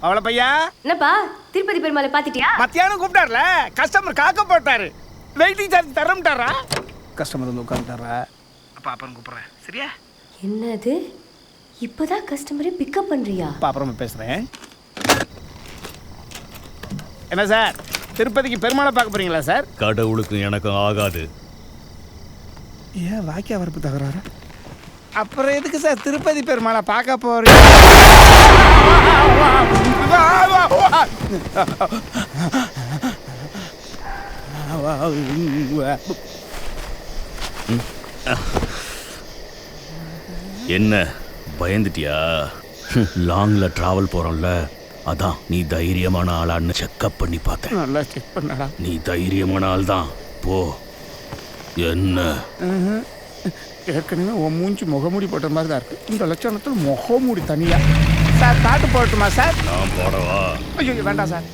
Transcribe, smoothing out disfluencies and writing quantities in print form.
அவளை பையா என்னப்பா திருப்பதி பெருமாளை பாத்துட்டியா? மத்தியானம் கூப்பிட்டார்ல கஸ்டமர் காக்க போட்டாரு. Waiting charge தரம்ட்டாரா? கஸ்டமர் வந்து உட்காந்துட்டாரா? அப்பா அப்புறம் கூப்பிட்றேன் சரியா? என்னது இப்போதான் கஸ்டமரை பிக்கப் பண்றியா? அப்பா அப்புறமா பேசுகிறேன். என்ன சார் திருப்பதிக்கு பெருமாளை பார்க்க போறீங்களா சார்? கடவுளுக்கும் எனக்கும் ஆகாது. ஏன் வாக்கிய வரப்பு தகராறு? அப்புறம் எதுக்கு சார் திருப்பதி பெருமாளை பார்க்க போறீங்க? என்ன பயந்துட்டியா? லாங்ல டிராவல் போறோம்ல, அதான் நீ தைரியமான ஆளான்னு செக்அப் பண்ணி பார்த்தேன். நல்லா செக் பண்ணடா. நீ தைரியமான ஆள் தான். போ. என்ன ஏற்கனவே உன் மூஞ்சி முகமூடி போட்ட மாதிரி தான் இருக்கு. இந்த லட்சணத்தில் முகமூடி தனியா. சார் பாட்டு போடட்டுமா சார்? நான் போடவா? ஐயோ வேண்டாம் சார்.